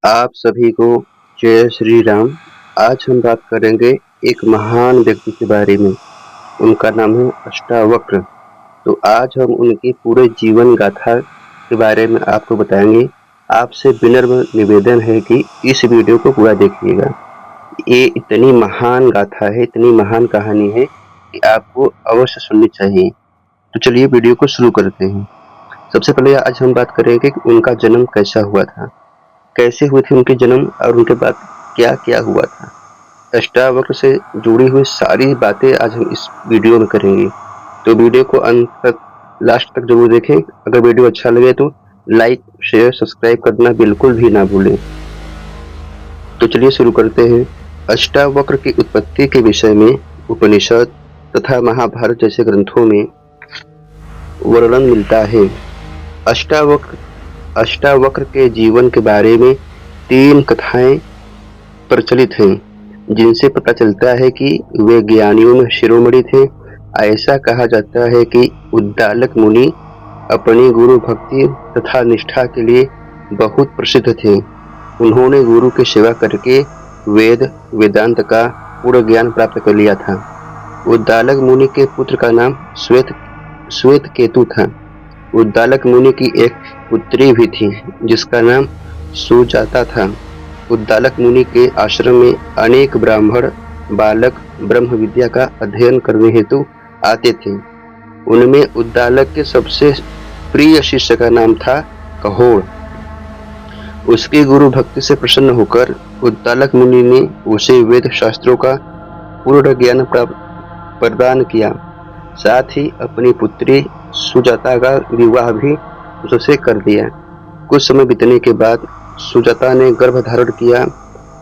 आप सभी को जय श्री राम। आज हम बात करेंगे एक महान व्यक्ति के बारे में। उनका नाम है अष्टावक्र। तो आज हम उनकी पूरे जीवन गाथा के बारे में आपको बताएंगे। आपसे विनम्र निवेदन है कि इस वीडियो को पूरा देखिएगा। ये इतनी महान गाथा है, इतनी महान कहानी है कि आपको अवश्य सुननी चाहिए। तो चलिए वीडियो को शुरू करते हैं। सबसे पहले आज हम बात करेंगे कि उनका जन्म कैसा हुआ था, कैसे हुए थे उनके जन्म और उनके बाद क्या क्या हुआ था। अष्टावक्र से जुड़ी हुई सारी बातें आज हम इस वीडियो में करेंगे। तो वीडियो को अंत तक, लास्ट तक जरूर देखें। अगर वीडियो अच्छा लगे तो लाइक, शेयर, सब्सक्राइब करना बिल्कुल भी ना भूलें। तो चलिए शुरू करते हैं। अष्टावक्र की उत्पत्ति के विषय में उपनिषद तथा महाभारत जैसे ग्रंथों में वर्णन मिलता है। अष्टावक्र के जीवन के बारे में 3 कथाएं प्रचलित हैं, जिनसे पता चलता है कि वे ज्ञानियों में शिरोमणि थे। ऐसा कहा जाता है कि उद्दालक मुनि अपनी गुरु भक्ति तथा निष्ठा के लिए बहुत प्रसिद्ध थे। उन्होंने गुरु की सेवा करके वेदांत का पूर्ण ज्ञान प्राप्त कर लिया था। उद्दालक मुनि के पुत्र का नाम श्वेत केतु था। उद्दालक मुनि की एक पुत्री भी थी जिसका नाम सुजाता था। उद्दालक मुनि के आश्रम में अनेक ब्राह्मण बालक ब्रह्म विद्या का अध्ययन करने हेतु आते थे। उनमें उद्दालक के सबसे प्रिय शिष्य का नाम था कहोड़। उसकी गुरु भक्ति से प्रसन्न होकर उद्दालक मुनि ने उसे वेद शास्त्रों का पूर्ण ज्ञान प्रदान किया। साथ ही अपनी पुत्री सुजाता का विवाह भी उससे कर दिया। कुछ समय बीतने के बाद सुजाता ने गर्भ धारण किया।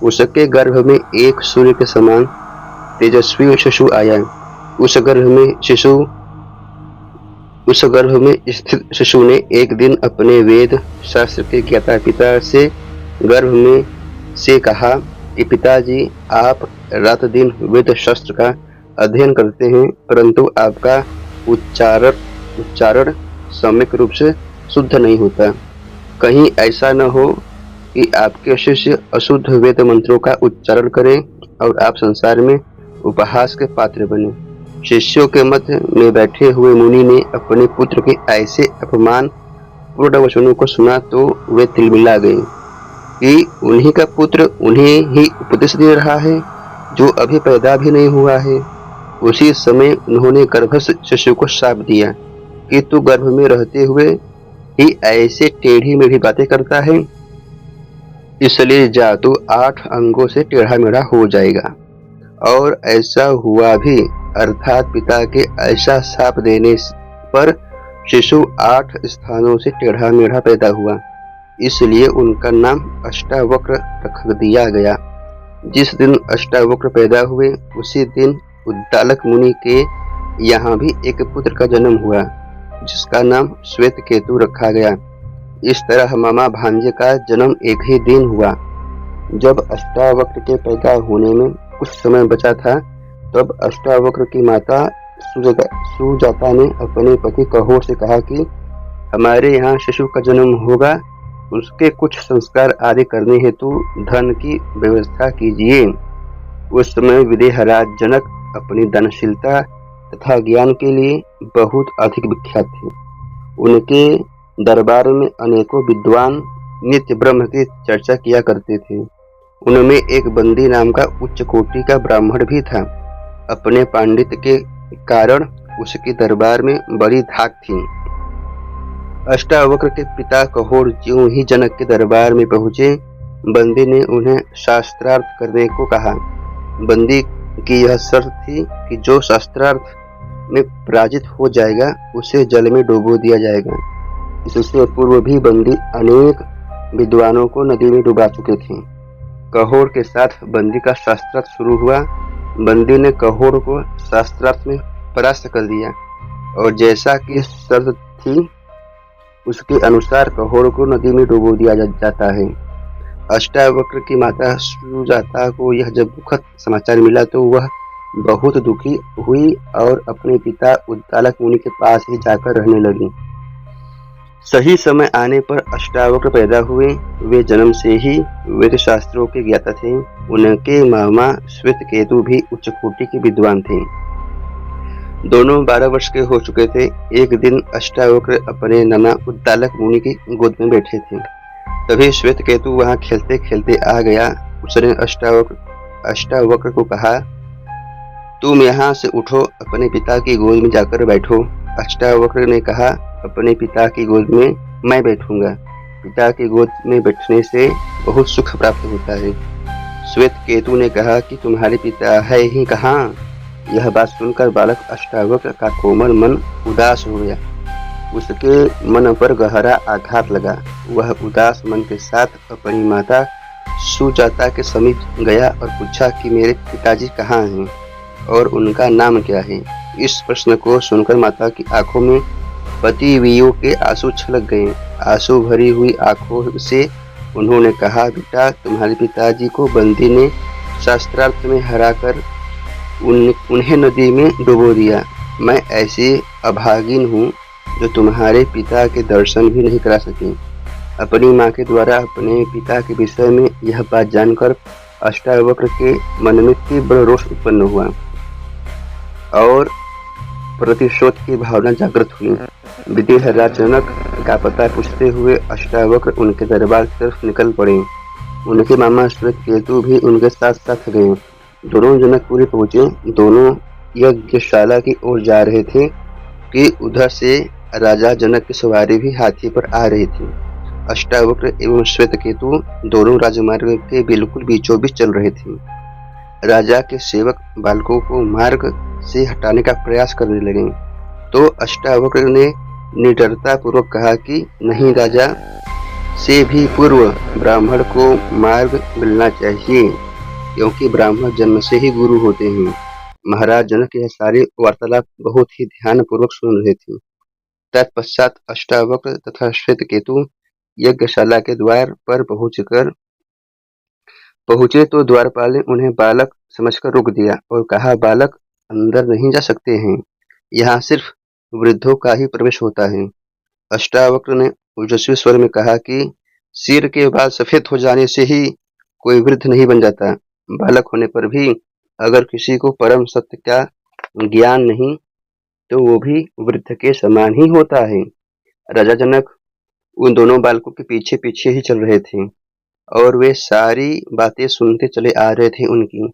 उसके गर्भ में एक सूर्य के समान तेजस्वी शिशु आया। उस गर्भ में स्थित शिशु ने एक दिन अपने वेद शास्त्र के ज्ञाता पिता से गर्भ में से कहा कि पिताजी, आप रात दिन वेद शास्त्र का अध्ययन करते हैं, परंतु आपका उच्चारण सम्यक रूप से शुद्ध नहीं होता। कहीं ऐसा न हो कि आपके शिष्य अशुद्ध वेद मंत्रों का उच्चारण करें और आप संसार में उपहास के पात्र बने। शिष्यों के मध्य में बैठे हुए मुनि ने अपने पुत्र के ऐसे अपमान पूर्ण वचनों को सुना तो वे तिलमिला गए कि उन्हीं का पुत्र उन्हें ही उपदेश दे रहा है जो अभी पैदा भी नहीं हुआ है। उसी समय उन्होंने गर्भस्थ शिशु को शाप दिया कि तू गर्भ में रहते हुए ही ऐसे टेढ़ी मेढ़ी बातें करता है, इसलिए जा तू 8 अंगों से टेढ़ा मेढ़ा हो जाएगा। और ऐसा हुआ भी, अर्थात पिता के ऐसा शाप देने पर शिशु 8 स्थानों से टेढ़ा मेढ़ा पैदा हुआ। इसलिए उनका नाम अष्टावक्र रख दिया गया। जिस दिन अष्टावक्र पैदा हुए उसी दिन उद्दालक मुनि के यहाँ भी एक पुत्र का जन्म हुआ जिसका नाम श्वेत केतु रखा गया। इस तरह मामा भांजे का जन्म एक ही दिन हुआ। जब अष्टावक्र के पैदा होने में कुछ समय बचा था तब अष्टावक्र की माता सुजाता ने अपने पति कहोड़ से कहा कि हमारे यहाँ शिशु का जन्म होगा, उसके कुछ संस्कार आदि करने हेतु धन की व्यवस्था कीजिए। उस समय विदेहराज जनक अपनी दानशीलता तथा ज्ञान के लिए बहुत अधिक विख्यात थे। उनके दरबार में अनेकों विद्वान नित्य ब्रह्म की चर्चा किया करते थे। उनमें एक बंदी नाम का उच्च कोटि का ब्राह्मण भी था। अपने पांडित्य के कारण उसके दरबार में बड़ी धाक थी। अष्टावक्र के पिता कहोड़ ज्यों ही जनक के दरबार में पहुंचे, बंदी ने उन्हें शास्त्रार्थ करने को कहा। बंदी की यह शर्त थी कि जो शास्त्रार्थ में पराजित हो जाएगा उसे जल में डुबो दिया जाएगा। इससे पूर्व भी बंदी अनेक विद्वानों को नदी में डुबा चुके थे। कहोड़ के साथ बंदी का शास्त्रार्थ शुरू हुआ। बंदी ने कहोड़ को शास्त्रार्थ में परास्त कर दिया और जैसा कि शर्त थी उसके अनुसार कहोड़ को नदी में डुबो दिया जाता है। अष्टावक्र की माता सुजाता को यह जब दुखद समाचार मिला तो वह बहुत दुखी हुई और अपने पिता उद्दालक मुनि के पास ही जाकर रहने लगी। सही समय आने पर अष्टावक्र पैदा हुए। वे जन्म से ही वेद शास्त्रों के ज्ञाता थे। उनके मामा श्वेतकेतु भी उच्च कोटि के विद्वान थे। दोनों 12 वर्ष के हो चुके थे। एक दिन अष्टावक्र अपने नाना उद्दालक मुनि की गोद में बैठे थे। तभी श्वेतकेतु वहां खेलते खेलते आ गया। उसने अष्टावक्र को कहा, तुम यहाँ से उठो, अपने पिता की गोद में जाकर बैठो। अष्टावक्र ने कहा, अपने पिता की गोद में मैं बैठूंगा। पिता की गोद में बैठने से बहुत सुख प्राप्त होता है। श्वेतकेतु ने कहा कि तुम्हारे पिता है ही कहाँ? यह बात सुनकर बालक अष्टावक्र का कोमल मन उदास हो गया। उसके मन पर गहरा आघात लगा। वह उदास मन के साथ अपनी माता सुजाता के समीप गया और पूछा कि मेरे पिताजी कहाँ हैं और उनका नाम क्या है? इस प्रश्न को सुनकर माता की आंखों में पतिवियों के आंसू छलक गए। आंसू भरी हुई आंखों से उन्होंने कहा, बेटा, तुम्हारे पिताजी को बंदी ने शास्त्रार्थ में हराकर उन्हें नदी में डुबो दिया। मैं ऐसी अभागिन हूँ जो तुम्हारे पिता के दर्शन भी नहीं करा सकी। अपनी माँ के द्वारा अपने पिता के विषय में यह बात जानकर अष्टावक्र के मन में तीव्र रोष उत्पन्न हुआ और प्रतिशोध की भावना जागृत हुई। विदेहराज जनक का पता पूछते हुए अष्टावक्र उनके दरबार की तरफ निकल पड़े। उनके मामा श्वेतकेतु भी उनके साथ साथ गए। दोनों जनकपुरी पहुंचे। दोनों यज्ञशाला की ओर जा रहे थे कि उधर से राजा जनक की सवारी भी हाथी पर आ रही थी। अष्टावक्र एवं श्वेतकेतु दोनों राजमार्ग के बिल्कुल बीचों बीच चल रहे थे। राजा के सेवक बालकों को मार्ग से हटाने का प्रयास करने लगे तो अष्टावक्र ने निडरता पूर्वक कहा कि नहीं, राजा से भी पूर्व ब्राह्मण को मार्ग मिलना चाहिए, क्योंकि ब्राह्मण जन्म से ही गुरु होते हैं। महाराज जनक यह सारी वार्तालाप बहुत ही ध्यान पूर्वक सुन रहे थे। तत्पश्चात अष्टावक्र तथा श्वेतकेतु यज्ञशाला के द्वार पर पहुंचे तो द्वारपाल ने उन्हें बालक समझकर रोक दिया और कहा, बालक, अंदर नहीं जा सकते हैं। यहाँ सिर्फ वृद्धों का ही प्रवेश होता है। अष्टावक्र ने ओजस्वी स्वर में कहा कि सिर के बाल सफेद हो जाने से ही कोई वृद्ध नहीं बन जाता। बालक होने पर भी अगर किसी को परम सत्य का ज्ञान नहीं तो वो भी वृद्ध के समान ही होता है। राजा जनक उन दोनों बालकों के पीछे पीछे ही चल रहे थे और वे सारी बातें सुनते चले आ रहे थे उनकी।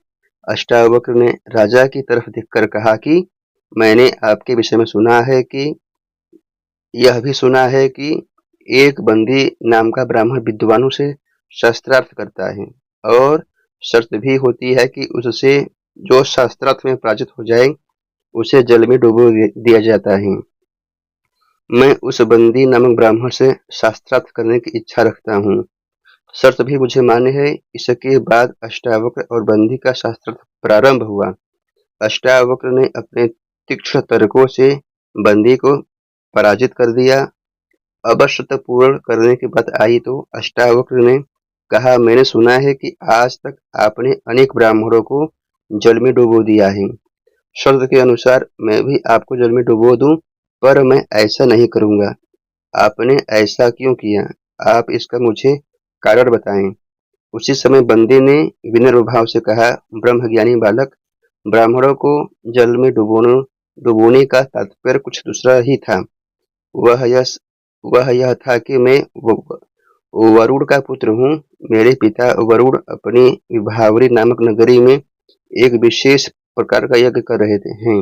अष्टावक्र ने राजा की तरफ देखकर कहा कि मैंने आपके विषय में सुना है कि यह भी सुना है कि एक बंदी नाम का ब्राह्मण विद्वानों से शास्त्रार्थ करता है और शर्त भी होती है कि उससे जो शास्त्रार्थ में पराजित हो जाए उसे जल में डुबो दिया जाता है। मैं उस बंदी नामक ब्राह्मण से शास्त्रार्थ करने की इच्छा रखता हूँ। शर्त भी मुझे मान्य है। इसके बाद अष्टावक्र और बंदी का शास्त्रार्थ प्रारंभ हुआ। अष्टावक्र ने अपने तीक्ष्ण तर्कों से बंदी को पराजित कर दिया। अब शर्त पूर्ण करने की बात आई तो अष्टावक्र ने कहा, मैंने सुना है कि आज तक आपने अनेक ब्राह्मणों को जल में डुबो दिया है। शर्त के अनुसार मैं भी आपको जल में डुबो दूं, पर मैं ऐसा नहीं करूंगा। आपने ऐसा क्यों किया? आप इसका मुझे कारण बताएं। उसी समय बंदी ने विनम्र भाव से कहा, ब्रह्मज्ञानी बालक, ब्राह्मणों को जल में डुबोने का तात्पर्य कुछ दूसरा ही था। वह यह था कि मैं वरुण का पुत्र हूँ। मेरे पिता वरुण अपनी विभावरी नामक नगरी में एक विशेष प्रकार का यज्ञ कर रहे हैं।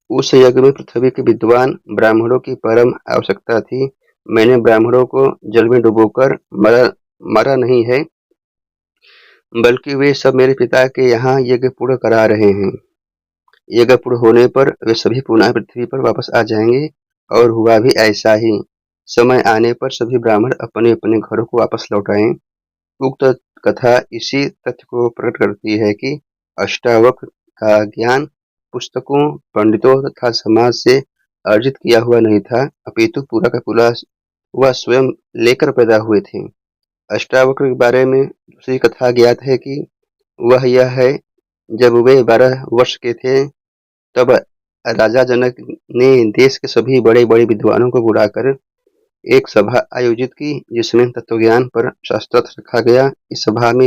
उस यज्ञ में पृथ्वी के विद्वान ब्राह्मणों की परम आवश्यकता थी। मैंने ब्राह्मणों को जल में डुबोकर मरा नहीं है, बल्कि वे सब मेरे पिता के यहाँ यज्ञ पूर्ण करा रहे हैं। यज्ञ पूर्ण होने पर वे सभी पुनः पृथ्वी पर वापस आ जाएंगे और हुआ भी ऐसा ही। समय आने पर सभी ब्राह्मण अपने अपने घरों को वापस लौट आए। उक्त कथा इसी तथ्य को प्रकट करती है कि अष्टावक्र का ज्ञान पुस्तकों, पंडितों तथा समाज से अर्जित किया हुआ नहीं था, अपितु पूरा का पूरा वह स्वयं लेकर पैदा हुए थे। अष्टावक्र के बारे में दूसरी कथा ज्ञात है कि वह यह है, जब वे 12 वर्ष के थे तब राजा जनक ने देश के सभी बड़े बड़े विद्वानों को बुलाकर एक सभा आयोजित की जिसमें तत्वज्ञान पर शास्त्रार्थ रखा गया। इस सभा में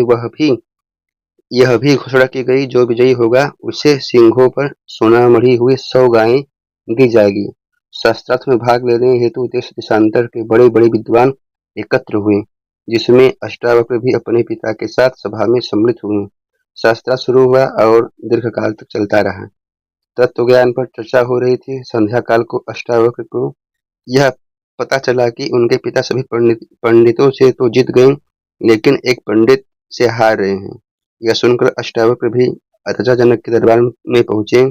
यह भी घोषणा की गई, जो विजयी होगा उसे सींगों पर सोना मढ़ी हुई 100 गायें दी जाएगी। शास्त्रार्थ में भाग लेने हेतु देश देशांतर के बड़े बड़े विद्वान एकत्र हुए, जिसमें अष्टावक्र भी अपने पिता के साथ सभा में सम्मिलित हुए। शास्त्रार्थ शुरू हुआ और दीर्घकाल तक चलता रहा। तत्वज्ञान पर चर्चा हो रही थी। संध्या काल को अष्टावक्र को यह पता चला कि उनके पिता सभी पंडितों से तो जीत गए, लेकिन एक पंडित से हार रहे हैं। यह सुनकर अष्टावक्र भी राजा जनक के दरबार में पहुंचे।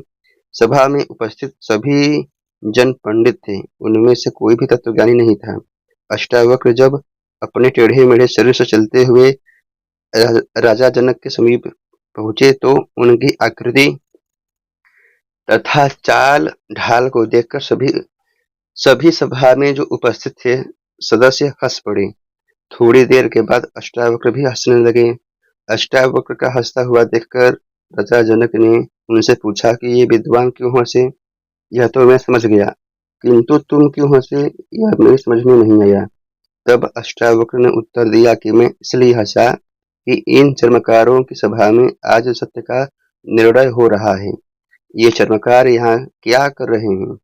सभा में उपस्थित सभी जन पंडित थे, उनमें से कोई भी तत्वज्ञानी नहीं था। अष्टावक्र जब अपने टेढ़े मेढ़े शरीर से चलते हुए राजा जनक के समीप पहुंचे तो उनकी आकृति तथा चाल ढाल को देखकर सभी सभा में जो उपस्थित थे सदस्य हंस पड़े। थोड़ी देर के बाद अष्टावक्र भी हंसने लगे। अष्टावक्र का हंसता हुआ देखकर राजा जनक ने उनसे पूछा कि ये विद्वान क्यों हंसे? यह तो मैं समझ गया, किंतु तुम क्यों हंसे यह मेरी समझ में नहीं आया। तब अष्टावक्र ने उत्तर दिया कि मैं इसलिए हंसा कि इन चर्मकारों की सभा में आज सत्य का निर्णय हो रहा है। ये चर्मकार यहाँ क्या कर रहे हैं?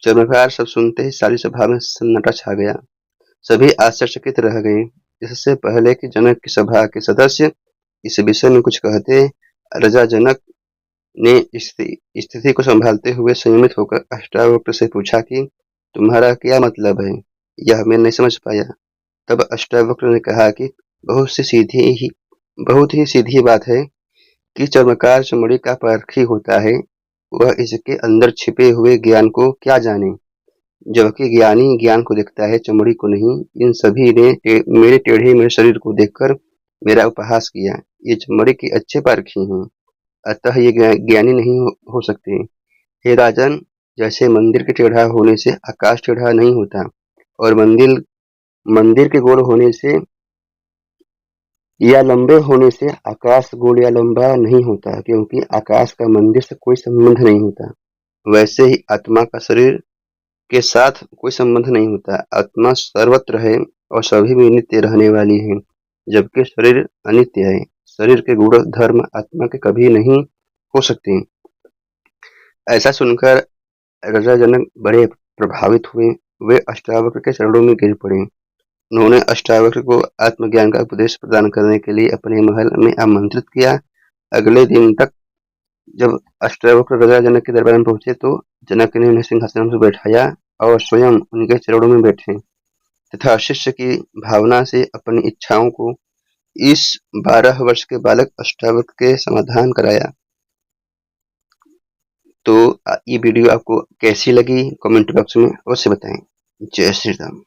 चर्मकार सब सुनते ही सारी सभा में सन्नाटा छा गया। सभी आश्चर्यचकित रह गए। इससे पहले कि जनक की सभा के सदस्य इस विषय में कुछ कहते, राजा जनक ने स्थिति को संभालते हुए संयमित होकर अष्टावक्र से पूछा कि तुम्हारा क्या मतलब है? यह मैं नहीं समझ पाया। तब अष्टावक्र ने कहा कि बहुत ही सीधी बात है कि चर्मकार चमड़ी का पारखी होता है। वह इसके अंदर छिपे हुए ज्ञान को क्या जाने, जबकि ज्ञानी ज्ञान को देखता है, चमड़ी को नहीं। इन सभी ने मेरे टेढ़े मेरे शरीर को देखकर मेरा उपहास किया। ये चमड़ी के अच्छे पारखी हैं, अतः ये ज्ञानी नहीं हो सकते। हे राजन, जैसे मंदिर के टेढ़ा होने से आकाश टेढ़ा नहीं होता और मंदिर के गोल होने से या लंबे होने से आकाश गोल या लंबा नहीं होता, क्योंकि आकाश का मंदिर से कोई संबंध नहीं होता, वैसे ही आत्मा का शरीर के साथ कोई संबंध नहीं होता। आत्मा सर्वत्र है और सभी में नित्य रहने वाली है, जबकि शरीर अनित्य है। शरीर के गुण धर्म आत्मा के कभी नहीं हो सकते। ऐसा सुनकर राजा जनक बड़े प्रभावित हुए। वे अष्टावक्र के चरणों में गिर पड़े। उन्होंने अष्टावक्र को आत्मज्ञान का उपदेश प्रदान करने के लिए अपने महल में आमंत्रित किया। अगले दिन तक जब अष्टावक्र राजा जनक के दरबार में पहुंचे तो जनक ने उन्हें सिंहासन पर बैठाया और स्वयं उनके चरणों में बैठे तथा शिष्य की भावना से अपनी इच्छाओं को इस 12 वर्ष के बालक अष्टावक्र के समाधान कराया। तो ये वीडियो आपको कैसी लगी कमेंट बॉक्स में अवश्य बताएं। जय श्री राम।